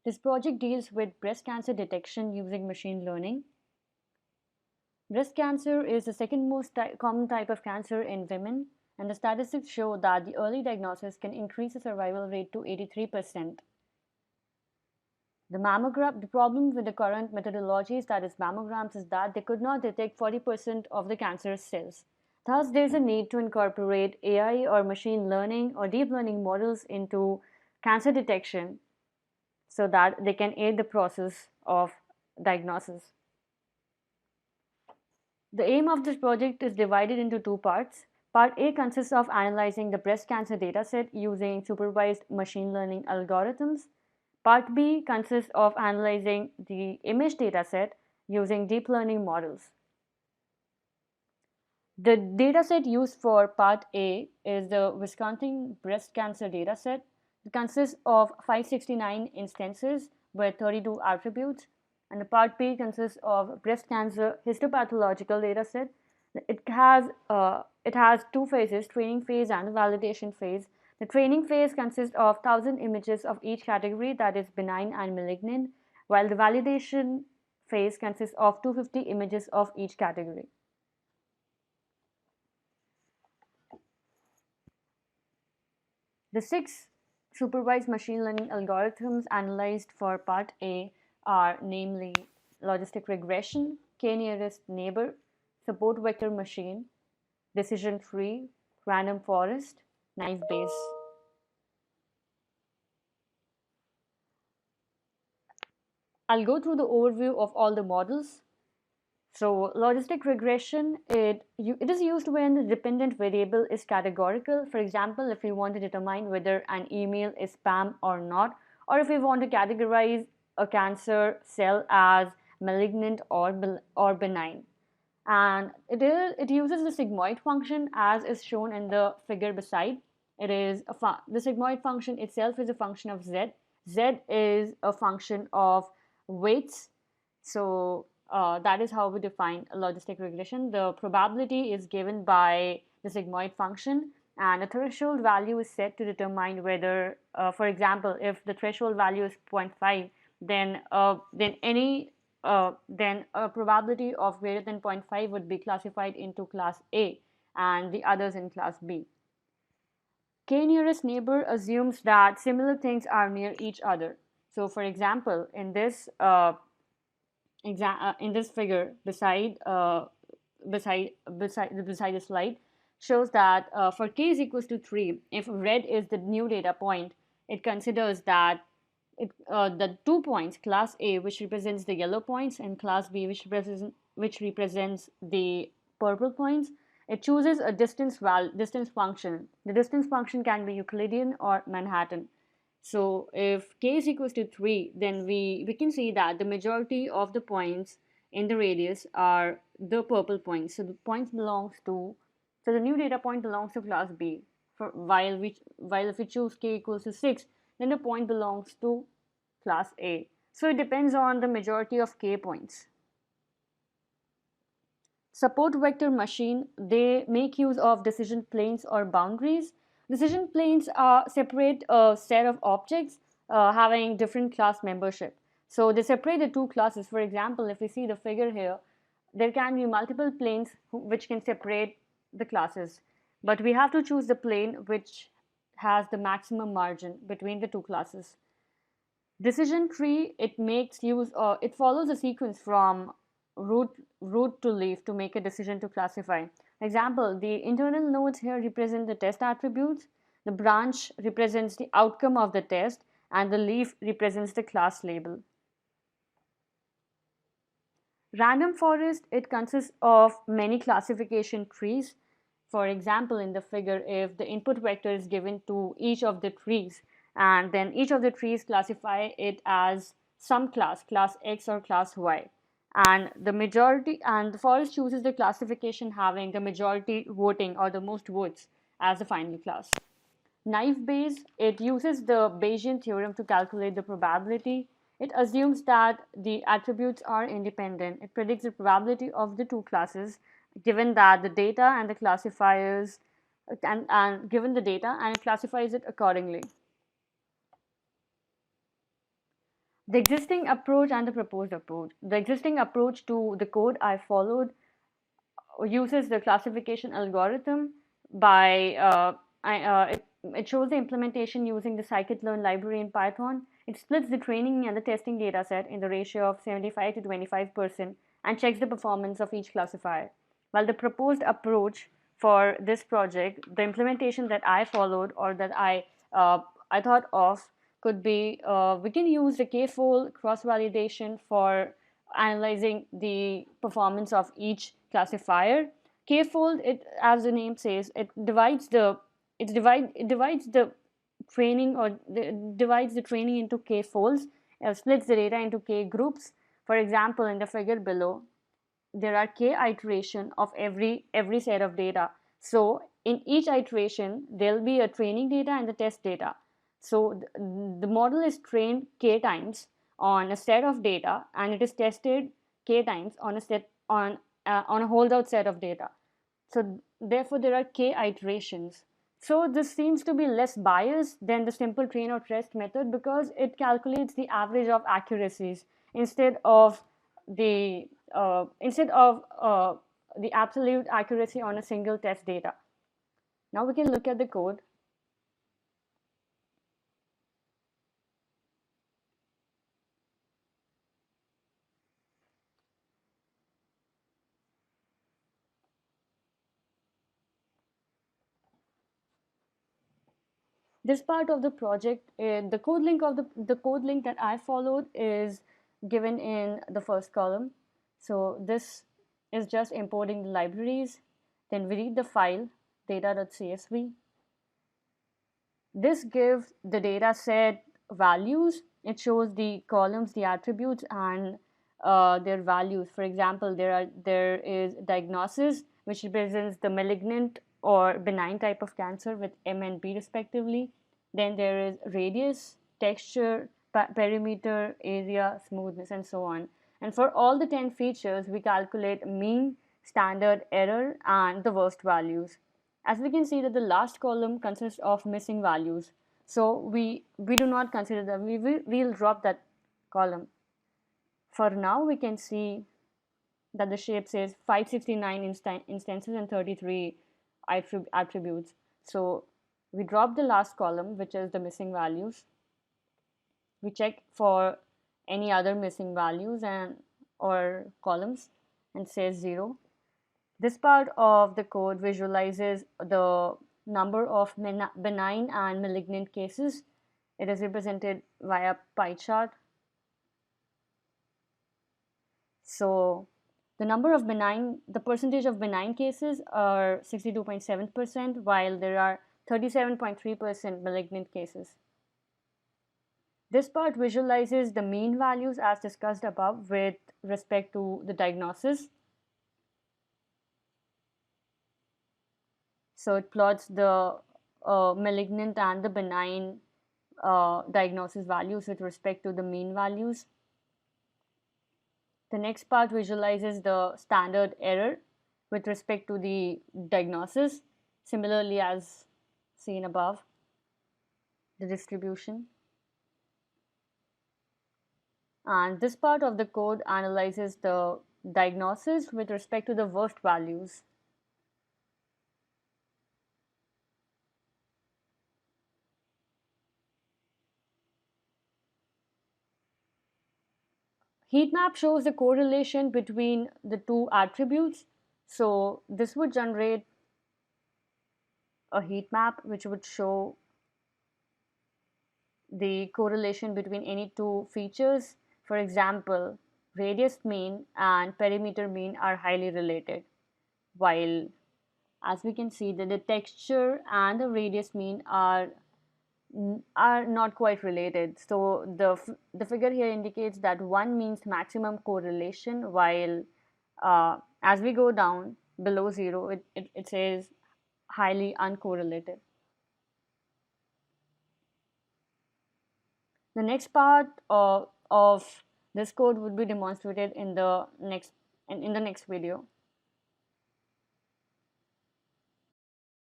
This project deals with breast cancer detection using machine learning. Breast cancer is the second most common type of cancer in women, and the statistics show that the early diagnosis can increase the survival rate to 83%. The problem with the current methodologies, that is mammograms, is that they could not detect 40% of the cancerous cells. Thus, there's a need to incorporate AI or machine learning or deep learning models into cancer detection so that they can aid the process of diagnosis. The aim of this project is divided into two parts. Part A consists of analyzing the breast cancer dataset using supervised machine learning algorithms. Part B consists of analyzing the image dataset using deep learning models. The dataset used for Part A is the Wisconsin breast cancer dataset. It consists of 569 instances with 32 attributes. And the Part B consists of breast cancer histopathological dataset. It has two phases, training phase and validation phase. The training phase consists of 1,000 images of each category, that is benign and malignant, while the validation phase consists of 250 images of each category. The 6 supervised machine learning algorithms analyzed for Part A are namely logistic regression, k-nearest neighbor, support vector machine, decision tree, random forest, naive Bayes. I'll go through the overview of all the models. So logistic regression, it is used when the dependent variable is categorical. For example, if we want to determine whether an email is spam or not, or if we want to categorize a cancer cell as malignant or benign. And it uses the sigmoid function as is shown in the figure beside. It is the sigmoid function itself is a function of z. Z is a function of weights. So that is how we define a logistic regression. The probability is given by the sigmoid function, and a threshold value is set to determine whether, for example, if the threshold value is 0.5, then a probability of greater than 0.5 would be classified into class A and the others in class B. K-nearest neighbor assumes that similar things are near each other. So, for example, in this figure beside the slide shows that for k is equals to 3, if red is the new data point, it considers that the 2 points, class A, which represents the yellow points, and class B, which represents the purple points, it chooses a distance function. The distance function can be Euclidean or Manhattan. So if k is equals to 3, then we can see that the majority of the points in the radius are the purple points. So the new data point belongs to class B. While if we choose k equals to 6, then the point belongs to class A. So it depends on the majority of k points. Support vector machine, they make use of decision planes or boundaries. Decision planes separate a set of objects having different class membership. So they separate the two classes. For example, if we see the figure here, there can be multiple planes which can separate the classes. But we have to choose the plane which has the maximum margin between the two classes. Decision tree, it follows a sequence from root to leaf to make a decision to classify. Example, the internal nodes here represent the test attributes, the branch represents the outcome of the test, and the leaf represents the class label. Random forest, it consists of many classification trees. For example, in the figure, if the input vector is given to each of the trees, and then each of the trees classify it as some class X or class Y, and the forest chooses the classification having the majority voting or the most votes as the final class. Naive Bayes, it uses the Bayesian theorem to calculate the probability. It assumes that the attributes are independent. It predicts the probability of the two classes given that the data and the classifiers and given the data, and it classifies it accordingly. The existing approach and the proposed approach. The existing approach to the code I followed uses the classification algorithm by it shows the implementation using the scikit-learn library in Python. It splits the training and the testing data set in the ratio of 75 to 25% and checks the performance of each classifier. While the proposed approach for this project, the implementation that I followed or that I thought of could be we can use the k-fold cross-validation for analyzing the performance of each classifier. K-fold, it as the name says, it divides the training divides the training into k folds, splits the data into k groups. For example, in the figure below, there are k iteration of every set of data. So in each iteration, there'll be a training data and the test data. So the model is trained k times on a set of data, and it is tested k times on a holdout set of data. So therefore, there are k iterations. So this seems to be less biased than the simple train or test method because it calculates the average of accuracies instead of the the absolute accuracy on a single test data. Now we can look at the code. This part of the project, the code link of the code link that I followed is given in the first column. So this is just importing the libraries. Then we read the file data.csv. This gives the data set values. It shows the columns, the attributes, and their values. For example, there is diagnosis, which represents the malignant or benign type of cancer with M and B respectively. Then there is radius, texture, perimeter, area, smoothness, and so on. And for all the 10 features, we calculate mean, standard, error, and the worst values. As we can see that the last column consists of missing values. So we do not consider that, we'll drop that column. For now, we can see that the shape says 569 instances and 33 attributes. So we drop the last column, which is the missing values. We check for any other missing values and or columns and says 0. This part of the code visualizes the number of benign and malignant cases. It is represented via pie chart. So the percentage of benign cases are 62.7%, while there are 37.3% malignant cases. This part visualizes the mean values as discussed above with respect to the diagnosis. So it plots the malignant and the benign diagnosis values with respect to the mean values. The next part visualizes the standard error with respect to the diagnosis, similarly as seen above, the distribution. And this part of the code analyzes the diagnosis with respect to the worst values. Heat map shows the correlation between the two attributes. So this would generate a heat map which would show the correlation between any two features. For example, radius mean and perimeter mean are highly related, while as we can see that the texture and the radius mean are not quite related. So the figure here indicates that one means maximum correlation, while as we go down below 0, it says highly uncorrelated. The next part of this code would be demonstrated in the next video.